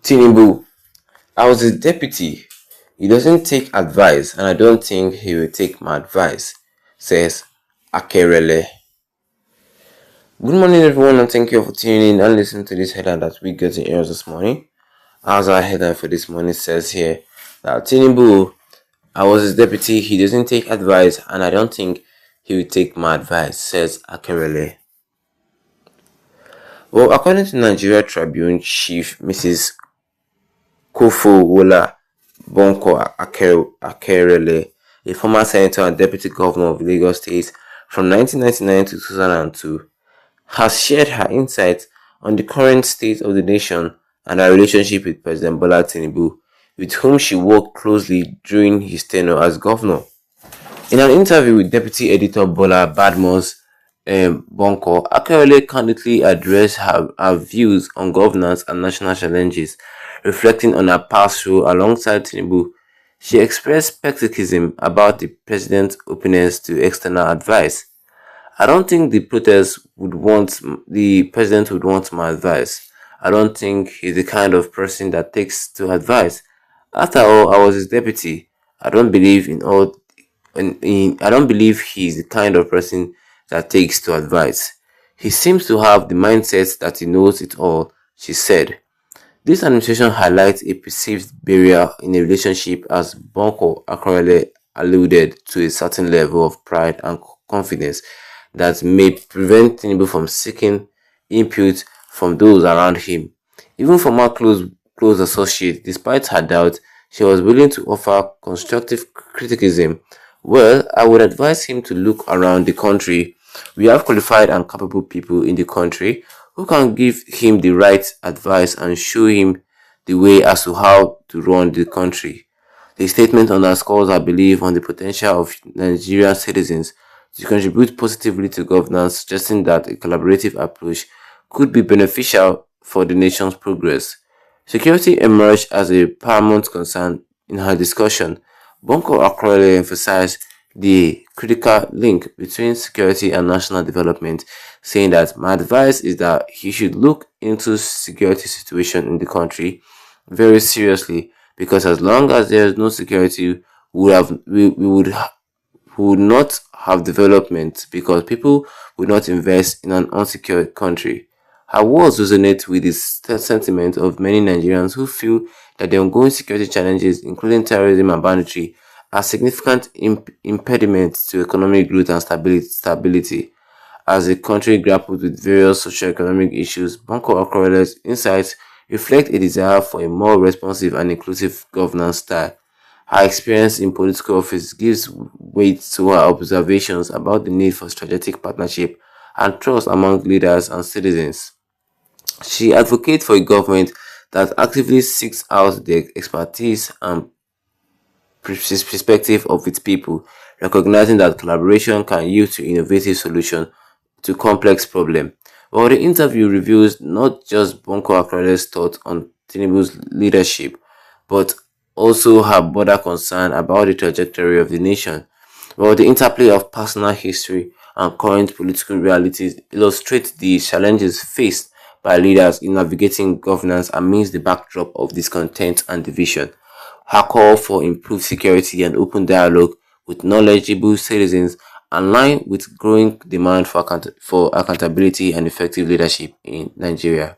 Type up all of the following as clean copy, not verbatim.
TINUBU, I was his deputy. He doesn't take advice, and I don't think he will take my advice, says AKERELE. Good morning, everyone, and thank you for tuning in and listening to this headline that we get in ears this morning. As our headline for this morning says here that TINUBU, I was his deputy. He doesn't take advice, and I don't think he will take my advice, says AKERELE. Well, according to Nigeria Tribune chief Mrs. Kofowola Bonko Akerele, a former senator and deputy governor of Lagos State from 1999 to 2002, has shared her insights on the current state of the nation and her relationship with President Bola Tinubu, with whom she worked closely during his tenure as governor. In an interview with Deputy Editor Bola Badmus Bonko, Akerele candidly addressed her views on governance and national challenges, reflecting on her past role alongside Tinubu. She expressed skepticism about the president's openness to external advice. I don't think the president would want my advice. I don't think he's the kind of person that takes to advice. After all, I was his deputy. I don't believe I don't believe he's the kind of person that takes to advice. He seems to have the mindset that he knows it all, she said. This administration highlights a perceived barrier in a relationship as Bonko Akerele alluded to a certain level of pride and confidence that may prevent Tinubu from seeking input from those around him. Even from her close associates, despite her doubt, she was willing to offer constructive criticism. Well, I would advise him to look around the country. We have qualified and capable people in the country who can give him the right advice and show him the way as to how to run the country. The statement underscores her belief on the potential of Nigerian citizens to contribute positively to governance, suggesting that a collaborative approach could be beneficial for the nation's progress. Security emerged as a paramount concern in her discussion. Bonko Akerele emphasized the critical link between security and national development, saying that my advice is that he should look into security situation in the country very seriously, because as long as there is no security, we would not have development, because people would not invest in an unsecured country. Her words resonate with the sentiment of many Nigerians who feel that the ongoing security challenges, including terrorism and banditry, are significant impediments to economic growth and stability. As the country grapples with various socio-economic issues, Bonko Akerele's insights reflect a desire for a more responsive and inclusive governance style. Her experience in political office gives weight to her observations about the need for strategic partnership and trust among leaders and citizens. She advocates for a government that actively seeks out the expertise and perspective of its people, recognizing that collaboration can yield to innovative solutions to complex problems. While the interview reveals not just Bonko Akerele's thoughts on Tinubu's leadership, but also her broader concern about the trajectory of the nation. While the interplay of personal history and current political realities illustrates the challenges faced by leaders in navigating governance amidst the backdrop of discontent and division. Her call for improved security and open dialogue with knowledgeable citizens align with growing demand for accountability and effective leadership in Nigeria.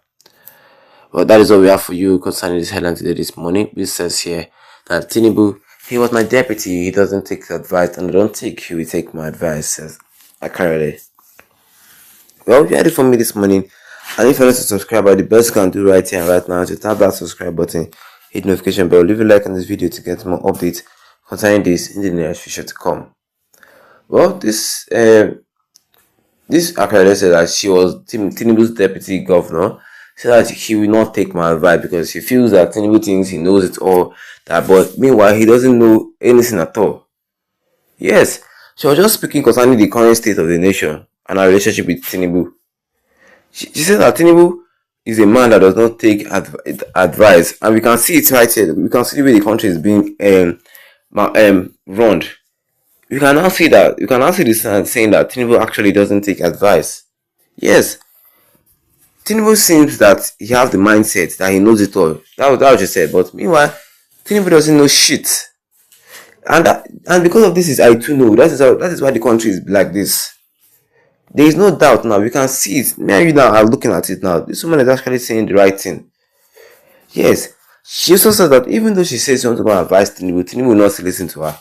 Well, that is all we have for you concerning this headline today this morning. This says here that Tinubu, he was my deputy, he doesn't take advice, and I don't think he will take my advice, says Akerele. Well, you had it for me this morning. And if you're not a subscriber, the best you can do right here and right now is to tap that subscribe button, hit notification bell, leave a like on this video to get more updates concerning this in the near future to come. Well, this Akerele said that she was Tinubu's deputy governor. Said that he will not take my advice because he feels that Tinubu thinks he knows it all. But meanwhile, he doesn't know anything at all. Yes, she was just speaking concerning the current state of the nation and her relationship with Tinubu. She said that Tinubu is a man that does not take advice, and we can see it right here. We can see the way the country is being run. You can now see that. You can now see this saying that Tinubu actually doesn't take advice. Yes, Tinubu seems that he has the mindset that he knows it all. That was what you said. But meanwhile, Tinubu doesn't know shit. And because of this is I too know. That is why the country is like this. There is no doubt now. We can see it. Me and you now are looking at it now. This woman is actually saying the right thing. Yes. She also says that even though she says she wants to go and advise Tinubu, Tinubu will not still listen to her.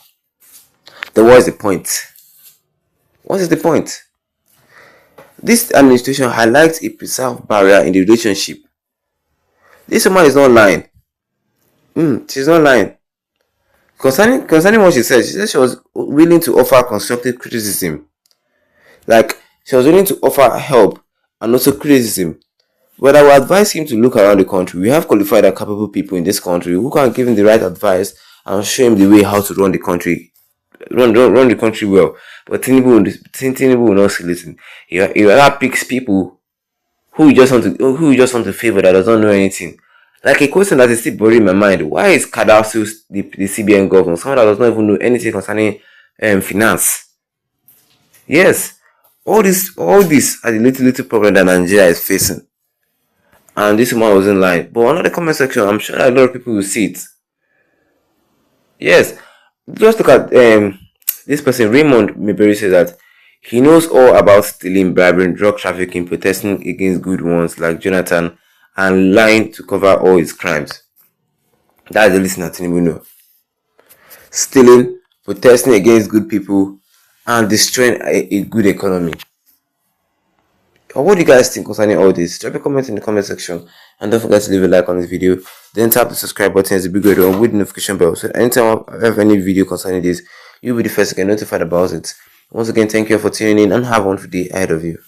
Then what is the point? What is the point? This administration highlights a perceived barrier in the relationship. This woman is not lying. She's not lying. Concerning what she said she was willing to offer constructive criticism. Like, she was willing to offer help and also criticism. But I would advise him to look around the country. We have qualified and capable people in this country who can give him the right advice and show him the way how to run the country. Run the country well. But Tinubu will not listen. He rather picks people who you just want to favor that does not know anything. Like a question that is still bothering in my mind. Why is Kadar still the CBN governor? Someone that does not even know anything concerning finance. Yes. All this are the little problem that Nigeria is facing. And this woman wasn't lying. But on the comment section, I'm sure that a lot of people will see it. Yes. Just look at this person, Raymond Miberi, says that he knows all about stealing, bribing, drug trafficking, protesting against good ones like Jonathan, and lying to cover all his crimes. That is the listener Tinubu know. Stealing, protesting against good people, and destroying a good economy. What do you guys think concerning all this? Drop a comment in the comment section, and don't forget to leave a like on this video. Then tap the subscribe button as a big radio with the notification bell, so anytime I have any video concerning this, you'll be the first to get notified about it. Once again, thank you for tuning in and have a wonderful day ahead of you.